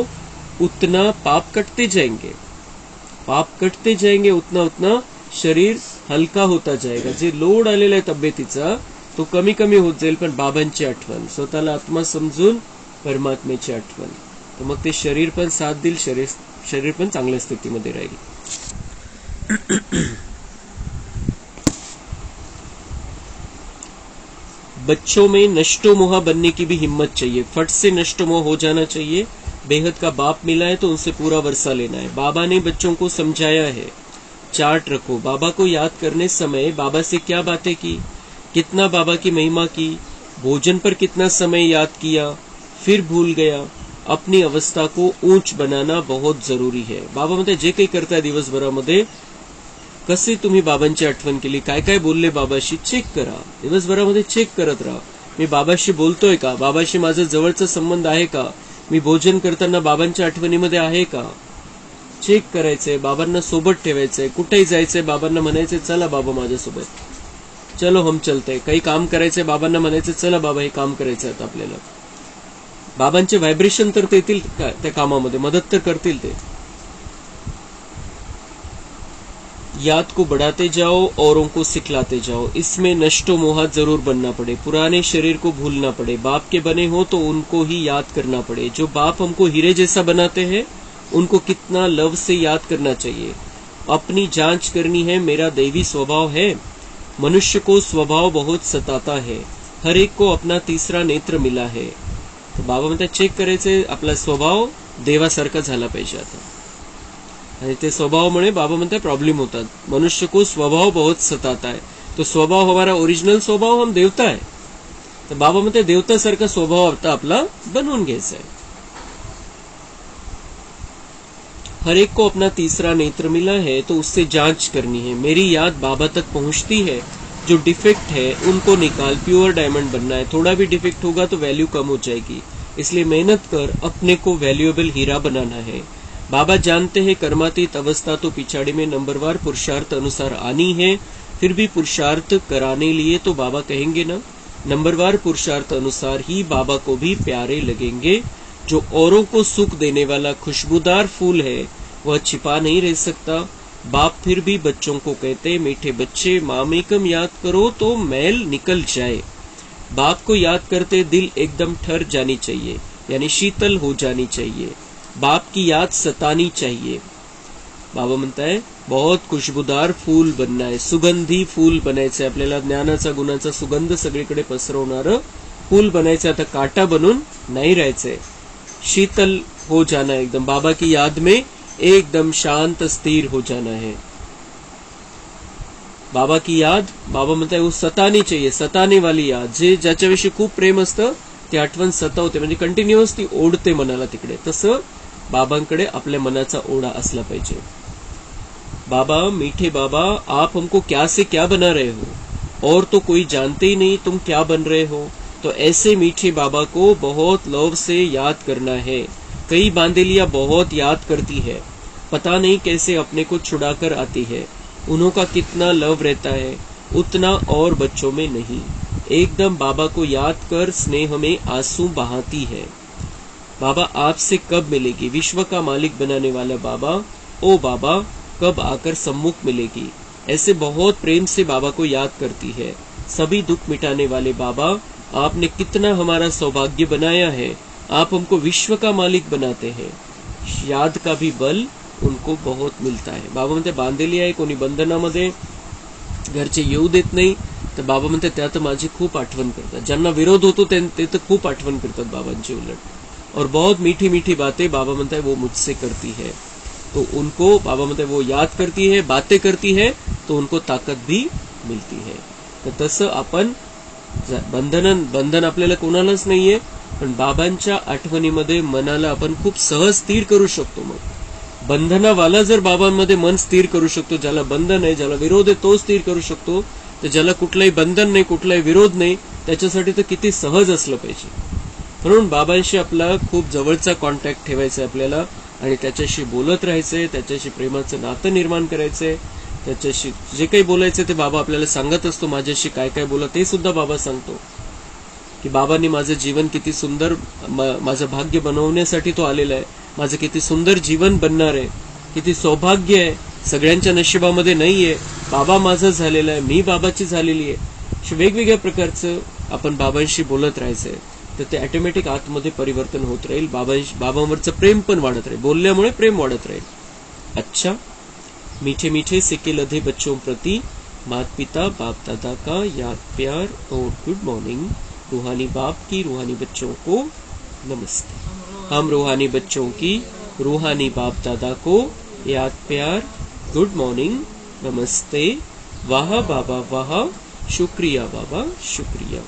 उतना पाप कटते जाएंगे. पाप कटते जाएंगे उतना उतना शरीर हलका होता जाएगा. जे लोड आलेला आहे तब्येतीचा तो कमी कमी होत जाईल. पण बाबांची आठवण, स्वतःला आत्मा समजून परमात्म्याची आठवण, तर मग ते शरीर पण साथ देईल, शरीर पण चांगल्या स्थितीमध्ये राहील. बच्चों में नष्टो मोहा बनने की भी हिम्मत चाहिए. फट से नष्टो मोह हो जाना चाहिए. बेहद का बाप मिला है तो उनसे पूरा वर्षा लेना है. बाबा ने बच्चों को समझाया है, चार्ट रखो. बाबा को याद करने समय बाबा से क्या बातें की, कितना बाबा की महिमा की, भोजन पर कितना समय याद किया, फिर भूल गया. अपनी अवस्था को ऊंच बनाना बहुत जरुरी है. बाबा म्हणते जे काही करताय दिवसभरामध्ये, कसे तुम्ही बाबांची आठवण केली, काय काय बोलले बाबाशी, चेक करा. दिवसभरामध्ये चेक करत राहा. मी बाबाशी बोलतोय का, बाबाशी माझा जवळचा संबंध आहे का, मी भोजन करताना बाबांच्या आठवणीमध्ये आहे का, चेक करायचंय. बाबांना सोबत ठेवायचंय. कुठेही जायचंय बाबांना म्हणायचंय चला बाबा माझ्यासोबत, चलो हम चलते. काही काम करायचंय बाबांना म्हणायचं चला बाबा हे काम करायचंय आता आपल्याला. बाबांचे व्हायब्रेशन तर येतील त्या कामामध्ये, मदत तर करतील ते. याद को बढ़ाते जाओ, औरों को सिखलाते जाओ. इसमें नष्टो मोहा जरूर बनना पड़े. पुराने शरीर को भूलना पड़े. बाप के बने हो तो उनको ही याद करना पड़े. जो बाप हमको हीरे जैसा बनाते हैं उनको कितना लव से याद करना चाहिए. अपनी जांच करनी है, मेरा दैवी स्वभाव है. मनुष्य को स्वभाव बहुत सताता है. हर एक को अपना तीसरा नेत्र मिला है. तो बाबा म्हणतात चेक करायचे, आपला स्वभाव देवासारखा झाला पाहिजे आता. आणि ते स्वभावामुळे बाबा म्हणतात प्रॉब्लेम होतात. मनुष्य को स्वभाव बहुत सताता है. तो स्वभाव हमारा ओरिजिनल स्वभाव हम देवता है. तर बाबा म्हणते देवतासारखा स्वभाव आता आपला बनवून घ्यायचा आहे. हर एक को अपना तीसरा नेत्र मिला है तो उससे जांच करनी है. मेरी याद बाबा तक पहुंचती है. जो डिफेक्ट है उनको निकाल. प्योर डायमंड बनना है. थोड़ा भी डिफेक्ट होगा तो वैल्यू कम हो जाएगी. इसलिए मेहनत कर, अपने को वैल्यूएबल हीरा बनाना है. बाबा जानते हैं कर्मातीत अवस्था तो पिछाड़ी में नंबरवार पुरुषार्थ अनुसार आनी है. फिर भी पुरुषार्थ कराने लिए तो बाबा कहेंगे ना, नंबरवार पुरुषार्थ अनुसार ही बाबा को भी प्यारे लगेंगे. जो औरों को सुख देने वाला खुशबूदार फूल है वह छिपा नहीं रह सकता. बाप फिर भी बच्चों को कहते, मीठे बच्चे मामेकम याद करो तो मैल निकल जाए. बाप को याद करते दिल एकदम ठर जानी चाहिए, यानी शीतल हो जानी चाहिए. बाप की याद सतानी चाहिए. बाबा म्हणताय बहुत खुशबूदार फूल बनना है, सुगंधी फूल बनायचंय आपल्याला. ज्ञानाचा गुणाचा सुगंध सगळीकडे पसरवणारं फूल बनायचं. आता काटा बनून नाही राहायचंय. शीतल हो जाना है एकदम. बाबा की याद में एकदम शांत स्थिर हो जाना है. बाबा की याद, बाबा म्हणताय वो सतानी चाहिए, सताने वाली याद. जे ज्याच्याविषयी खूप प्रेम असतं ती आठवण सतावते, म्हणजे कंटिन्युअस ती ओढते मनाला तिकडे. तसं बाबांकडे आपल्या मनाचा ओढा असला पाहिजे. बाबा, मीठे बाबा, आप हमको क्या से क्या बना रहे हो, और तो कोई जानते ही नहीं तुम क्या बन रहे हो। तो ऐसे मीठे बाबा को बहुत लव से याद करना है। कई बांदेलियां बहुत याद करती है, पता नहीं कैसे अपने को छुड़ाकर आती है। उन्हों कितना लव रहता है उतना और बच्चों में नहीं। एकदम बाबा को याद कर स्नेह में आंसू बहाती है। बाबा आपसे कब मिलेगी, विश्व का मालिक बनाने वाला बाबा, ओ बाबा कब आकर सम्मुख मिलेगी। ऐसे बहुत प्रेम से बाबा को याद करती है। सभी दुख मिटाने वाले बाबा, आपने कितना हमारा सौभाग्य बनाया है, आप हमको विश्व का मालिक बनाते हैं। याद का भी बल उनको बहुत मिलता है। बाबा म्हणते बांधलेली आहे, कोणी बंधनामध्ये घरचे येऊ देत नाही, तर बाबा म्हणते त्यात माझी खूप आठवण करतात। ज्यांना विरोध होतो ते तर खूप आठवण करतात बाबांची उलट। और बहुत मीठी मीठी बातें बाबा म्हणते वो मुझसे करती है। तो उनको बाबा म्हणते वो याद करती है, बातें करती है, तो उनको ताकद भी मिलती है। तर तसं आपण बंधन आपल्याला कोणालाच नाहीये, पण बाबांच्या आठवणीमध्ये मनाला आपण खूप सहज स्थिर करू शकतो। मग बंधनावाला जर बाबांमध्ये मन स्थिर करू शकतो, ज्याला बंधन आहे, ज्याला विरोध आहे, तो स्थिर करू शकतो, तर ज्याला कुठलाही बंधन नाही, कुठलाही विरोध नाही, त्याच्यासाठी तर किती सहज असलं पाहिजे। म्हणून बाबांशी आपला खूप जवळचा कॉन्टॅक्ट ठेवायचा आपल्याला, आणि त्याच्याशी बोलत राहायचंय, त्याच्याशी प्रेमाचं नातं निर्माण करायचंय। त्याच्याशी जे काही बोलायचं ते बाबा आपल्याला सांगत असतो। माझ्याशी काय काय बोला ते सुद्धा बाबा सांगतो, की बाबांनी माझं जीवन किती सुंदर, माझं भाग्य बनवण्यासाठी तो आलेला आहे। माझं किती सुंदर जीवन बनणार आहे, किती सौभाग्य आहे, सगळ्यांच्या नशिबामध्ये नाहीये। बाबा माझं झालेलं आहे, मी बाबाची झालेली आहे। वेगवेगळ्या प्रकारचं आपण बाबांशी बोलत राहायचंय, तर ते ऑटोमॅटिक आतमध्ये परिवर्तन होत राहील। बाबांवरचं प्रेम पण वाढत राहील, बोलल्यामुळे प्रेम वाढत राहील। अच्छा, मीठे मीठे सिक्के लधे बच्चों प्रति माता पिता बाप दादा का याद प्यार और गुड मॉर्निंग। रूहानी बाप की रूहानी बच्चों को नमस्ते। हम रूहानी बच्चों की रूहानी बाप दादा को याद प्यार, गुड मॉर्निंग, नमस्ते, वाह बाबा वाह, शुक्रिया बाबा शुक्रिया।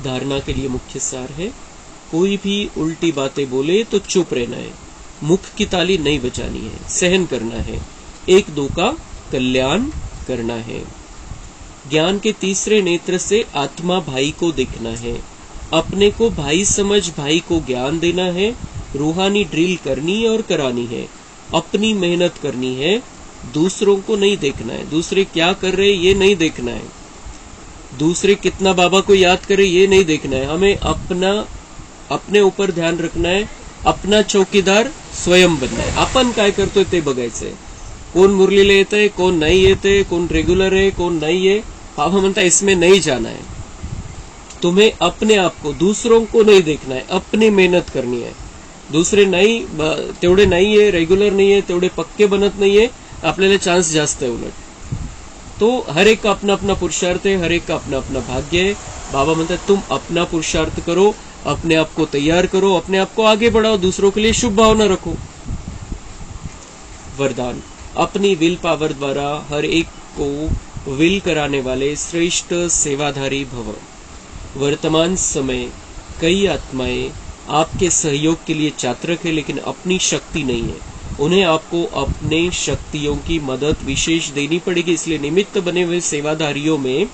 धारणा के लिए मुख्य सार है, कोई भी उल्टी बातें बोले तो चुप रहना है, मुख की ताली नहीं बजानी है, सहन करना है, एक दो का कल्याण करना है। ज्ञान के तीसरे नेत्र से आत्मा भाई को देखना है, अपने को भाई समझ भाई को ज्ञान देना है। रूहानी ड्रिल करनी और करानी है, अपनी मेहनत करनी है, दूसरों को नहीं देखना है। दूसरे क्या कर रहे ये नहीं देखना है, दूसरे कितना बाबा को याद करे ये नहीं देखना है। हमें अपने ऊपर ध्यान रखना है, अपना चौकीदार स्वयं बनना है। आपण काय करतोय ते बघायचंय, कोण मुरलीला येतंय, कोण नाही येते, कोण रेगुलर है, कोण नहीं है। बाबा म्हणता इसमें नहीं जाना है, तुम्हें अपने आप को, दूसरों को नहीं देखना है, अपनी मेहनत करनी है। दूसरे नाही तेवढे नाहीये, रेग्युलर नाहीये, तेवढे पक्के बनत नाहीये, आपल्याला चान्स जास्त आहे उलट। तो हर एक का अपना अपना पुरुषार्थ है, हर एक का अपना अपना भाग्य है। बाबा म्हणतात तुम अपना पुरुषार्थ करो, अपने आप को तैयार करो, अपने आप को आगे बढ़ाओ, दूसरों के लिए शुभ भावना रखो। वरदान, अपनी विल पावर द्वारा हर एक को विल कराने वाले श्रेष्ठ सेवाधारी भव। वर्तमान समय कई आत्माएं आपके सहयोग के लिए चातक है, लेकिन अपनी शक्ति नहीं है। उन्हें आपको अपने शक्तियों की मदद विशेष देनी पड़ेगी, इसलिए निमित्त बने हुए सेवाधारियों में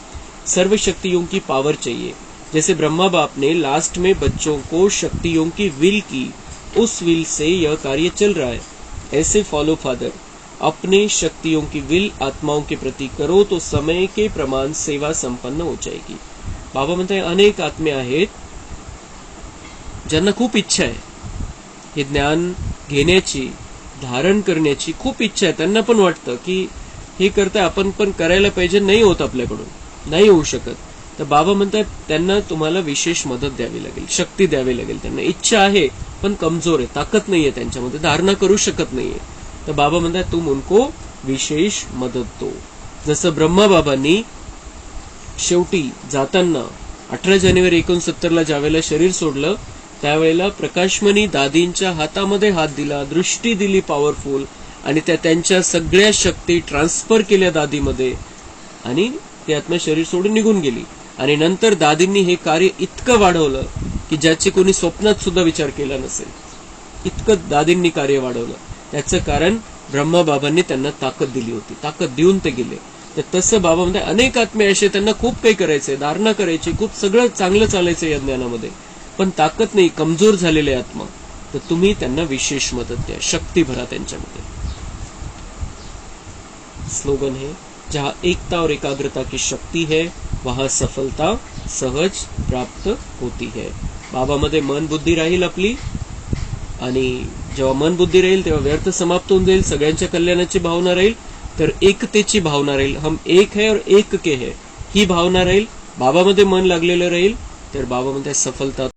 सर्व शक्तियों की पावर चाहिए। जैसे ब्रह्मा बाप ने लास्ट में बच्चों को शक्तियों की विल की, उस विल से यह कार्य चल रहा है। ऐसे फॉलो फादर अपने शक्तियों की विल आत्माओं के प्रति करो, तो समय के प्रमाण सेवा संपन्न हो जाएगी। बाबा म्हणते अनेक आत्मे आहेत ज्यांना खूप इच्छा आहे, हे ज्ञान घेण्याची, धारण करण्याची खूप इच्छा आहे। त्यांना पण वाटतं की हे करता आपण पण करायला पाहिजे, नाही होत आपल्याकडून, नाही होऊ शकत। तर बाबा म्हणतात त्यांना तुम्हाला विशेष मदत द्यावी लागेल, शक्ती द्यावी लागेल। त्यांना इच्छा आहे पण कमजोर आहे, ताकद नाहीये त्यांच्यामध्ये, धारणा करू शकत नाहीये। तर बाबा म्हणतात तुम उनको विशेष मदत दो। जसं ब्रह्मा बाबांनी शेवटी जाताना 18 जानेवारी 1969 ज्यावेळेला शरीर सोडलं, त्यावेळेला प्रकाशमणी दादींच्या हातामध्ये हात दिला, दृष्टी दिली पॉवरफुल, आणि त्यांच्या सगळ्या शक्ती ट्रान्सफर केल्या दादीमध्ये, आणि ती आत्मा शरीर सोडून निघून गेली। आणि नंतर दादींनी हे कार्य इतकं वाढवलं की ज्याची कोणी स्वप्नात सुद्धा विचार केला नसेल, इतकं दादींनी कार्य वाढवलं। त्याचं कारण ब्रह्माबाबांनी त्यांना ताकद दिली होती, ताकद देऊन ते गेले. तर तसं बाबा म्हणते अनेक आत्मे असे त्यांना खूप काही करायचंय, धारणा करायची, खूप सगळं चांगलं चालायचं या ज्ञानामध्ये, पण ताकद नाही, कमजोर झालेले आत्मा. तर तुम्ही त्यांना विशेष मदत द्या, शक्ती भरा त्यांच्यामध्ये. स्लोगन है, जहां एकता और एकाग्रता की शक्ति है वहां सफलता सहज प्राप्त होती है. बाबामध्ये मन बुद्धी राहील आपली, आणि जेव्हा मन बुद्धी राहील तेव्हा व्यर्थ समाप्त होऊन जाईल, सगळ्यांच्या कल्याणाची भावना राहील, तर एकतेची भावना राहील. हम एक है और एक के है ही भावना राहील. बाबामध्ये मन लागलेलं राहील तर बाबा म्हणतात सफलता